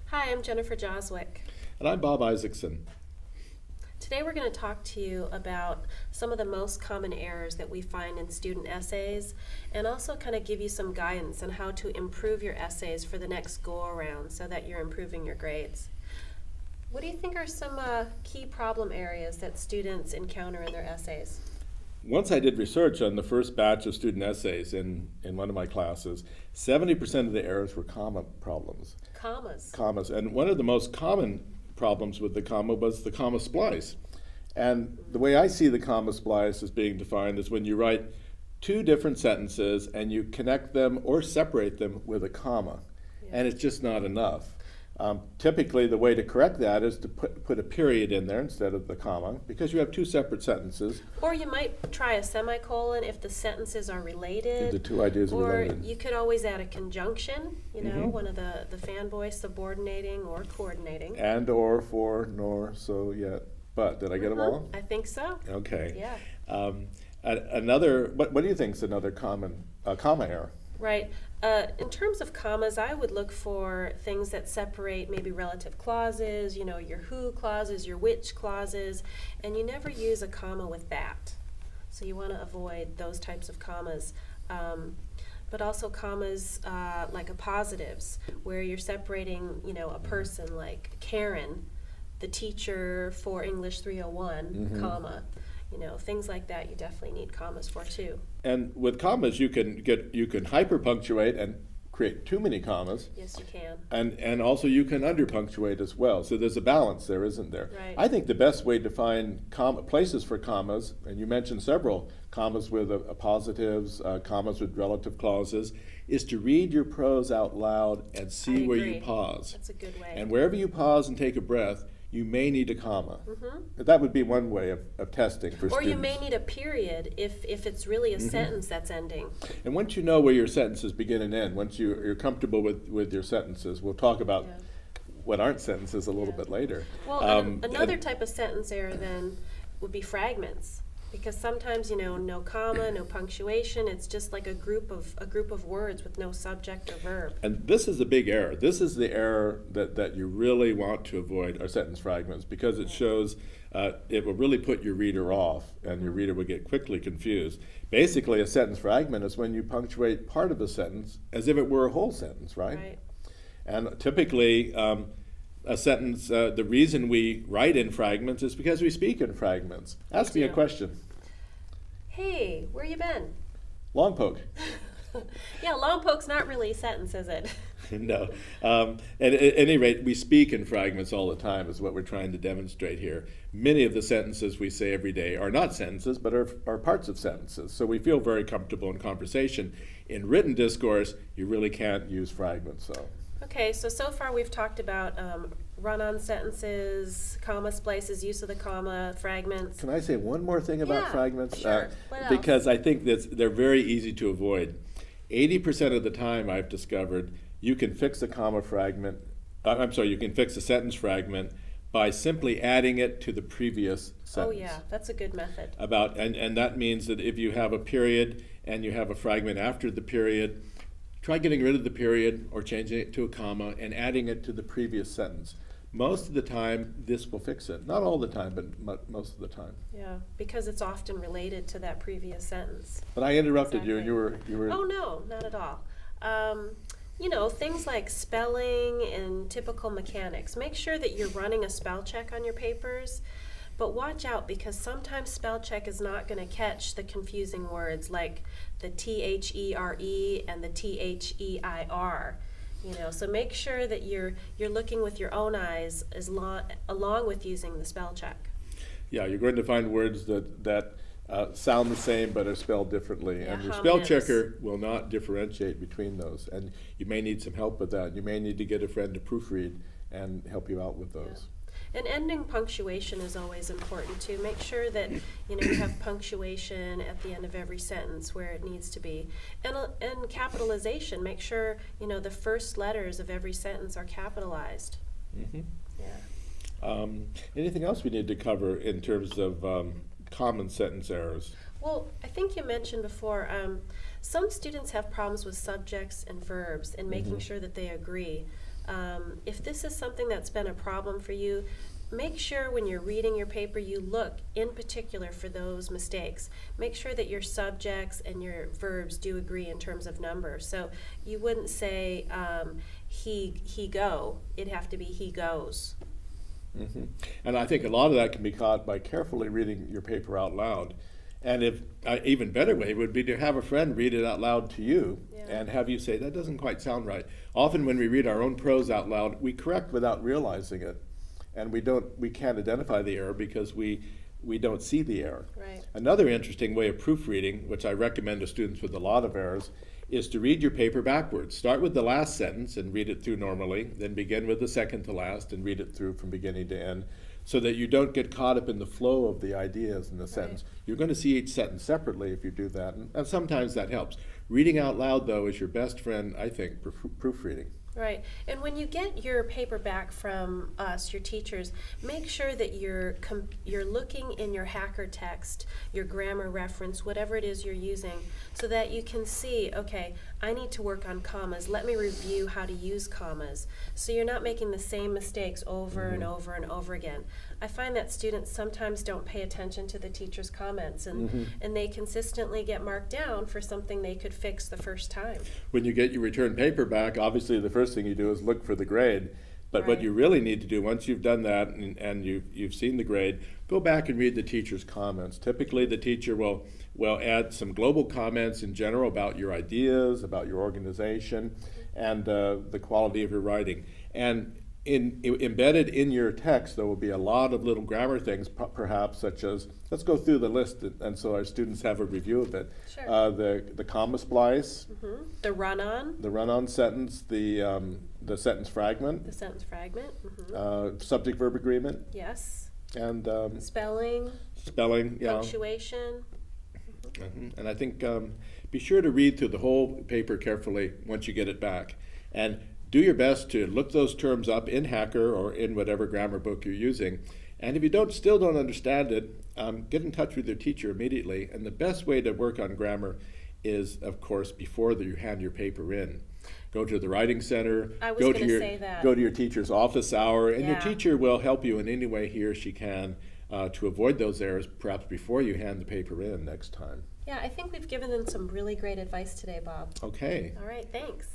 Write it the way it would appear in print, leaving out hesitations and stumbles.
Hi, I'm Jennifer Joswick. And I'm Bob Isaacson. Today we're going to talk to you about some of the most common errors that we find in student essays and also kind of give you some guidance on how to improve your essays for the next go-around so that you're improving your grades. What do you think are some key problem areas that students encounter in their essays? Once I did research on the first batch of student essays in one of my classes, 70% of the errors were comma problems. Commas. Commas. And one of the most common problems with the comma was the comma splice. And the way I see the comma splice as being defined is when you write two different sentences and you connect them or separate them with a comma. Yeah. And it's just not enough. Typically, the way to correct that is to put a period in there instead of the comma, because you have two separate sentences. Or you might try a semicolon if the sentences are related. The two ideas are related. Or you could always add a conjunction, Mhm. one of the fanboys subordinating or coordinating. And, or, for, nor, so, yet, but. Did I get them all? I think so. Okay. Yeah. Another, what do you think is another common comma error? Right. In terms of commas, I would look for things that separate maybe relative clauses, your who clauses, your which clauses, and you never use a comma with that. So you want to avoid those types of commas. But also commas like appositives, where you're separating, a person like Karen, the teacher for English 301, comma. Things like that you definitely need commas for too. And with commas, you can hyperpunctuate and create too many commas. Yes, you can. And also you can underpunctuate as well. So there's a balance there, isn't there? Right. I think the best way to find places for commas, and you mentioned several commas with appositives, commas with relative clauses, is to read your prose out loud and see where you pause. That's a good way. And wherever you pause and take a breath, you may need a comma. Mm-hmm. That would be one way of testing for students. Or you may need a period if it's really a sentence that's ending. And once you know where your sentences begin and end, once you're comfortable with your sentences, we'll talk about what aren't sentences a little bit later. Well, another type of sentence error then would be fragments. Because sometimes, no comma, no punctuation, it's just like a group of words with no subject or verb. And this is a big error. This is the error that you really want to avoid, are sentence fragments, because it shows it will really put your reader off, and your reader will get quickly confused. Basically, a sentence fragment is when you punctuate part of a sentence as if it were a whole sentence, right? Right. And typically, a sentence, the reason we write in fragments is because we speak in fragments. Ask me a question. Hey, where you been? Long poke. Yeah, long poke's not really a sentence, is it? No. At any rate, we speak in fragments all the time is what we're trying to demonstrate here. Many of the sentences we say every day are not sentences, but are parts of sentences. So we feel very comfortable in conversation. In written discourse, you really can't use fragments. Okay, so far we've talked about run-on sentences, comma splices, use of the comma, fragments. Can I say one more thing about fragments? Sure. What else? Because I think they're very easy to avoid. 80% of the time I've discovered you can fix a comma fragment, you can fix a sentence fragment by simply adding it to the previous sentence. Oh yeah, that's a good method. And that means that if you have a period and you have a fragment after the period, try getting rid of the period or changing it to a comma and adding it to the previous sentence. Most of the time, this will fix it. Not all the time, but most of the time. Yeah, because it's often related to that previous sentence. But I interrupted you, and Exactly. you were. Oh no, not at all. Things like spelling and typical mechanics. Make sure that you're running a spell check on your papers, but watch out because sometimes spell check is not going to catch the confusing words like the THERE and the THEIR. So make sure that you're looking with your own eyes along with using the spell check. Yeah, you're going to find words that sound the same but are spelled differently, Yeah, and your spell homonyms. checker will not differentiate between those. And you may need some help with that. You may need to get a friend to proofread and help you out with those. And ending punctuation is always important too. Make sure that you have punctuation at the end of every sentence where it needs to be, and capitalization. Make sure the first letters of every sentence are capitalized. Mm-hmm. Yeah. Anything else we need to cover in terms of common sentence errors? Well, I think you mentioned before, some students have problems with subjects and verbs and making sure that they agree. If this is something that's been a problem for you, make sure when you're reading your paper you look in particular for those mistakes. Make sure that your subjects and your verbs do agree in terms of number. So you wouldn't say he go, it'd have to be he goes. Mm-hmm. And I think a lot of that can be caught by carefully reading your paper out loud. And if even better way would be to have a friend read it out loud to you, Yeah. and have you say, that doesn't quite sound right. Often when we read our own prose out loud, we correct without realizing it. And we can't identify the error because we don't see the error. Right. Another interesting way of proofreading, which I recommend to students with a lot of errors, is to read your paper backwards. Start with the last sentence and read it through normally, then begin with the second to last and read it through from beginning to end, so that you don't get caught up in the flow of the ideas in the sentence. You're going to see each sentence separately if you do that, and sometimes that helps. Reading out loud, though, is your best friend, I think, proofreading. Right. And when you get your paper back from us, your teachers, make sure that you're looking in your Hacker text, your grammar reference, whatever it is you're using, so that you can see, okay, I need to work on commas. Let me review how to use commas. So you're not making the same mistakes over and over and over again. I find that students sometimes don't pay attention to the teacher's comments, and they consistently get marked down for something they could fix the first time. When you get your return paper back, obviously the first thing you do is look for the grade. But what Right. you really need to do, once you've done that and you've seen the grade, go back and read the teacher's comments. Typically the teacher will add some global comments in general about your ideas, about your organization, and the quality of your writing. And embedded in your text, there will be a lot of little grammar things, perhaps, such as, let's go through the list, and so our students have a review of it. Sure. The comma splice, The run-on, the run-on sentence, the sentence fragment, the sentence fragment, subject-verb agreement, yes, and spelling, spelling, yeah. punctuation. And I think be sure to read through the whole paper carefully once you get it back. And do your best to look those terms up in Hacker or in whatever grammar book you're using. And if you still don't understand it, get in touch with your teacher immediately. And the best way to work on grammar is, of course, before you hand your paper in. Go to the Writing Center, I was go gonna to say that. go to your teacher's office hour, and your Yeah. teacher will help you in any way he or she can to avoid those errors, perhaps before you hand the paper in next time. Yeah, I think we've given them some really great advice today, Bob. Okay. All right, thanks.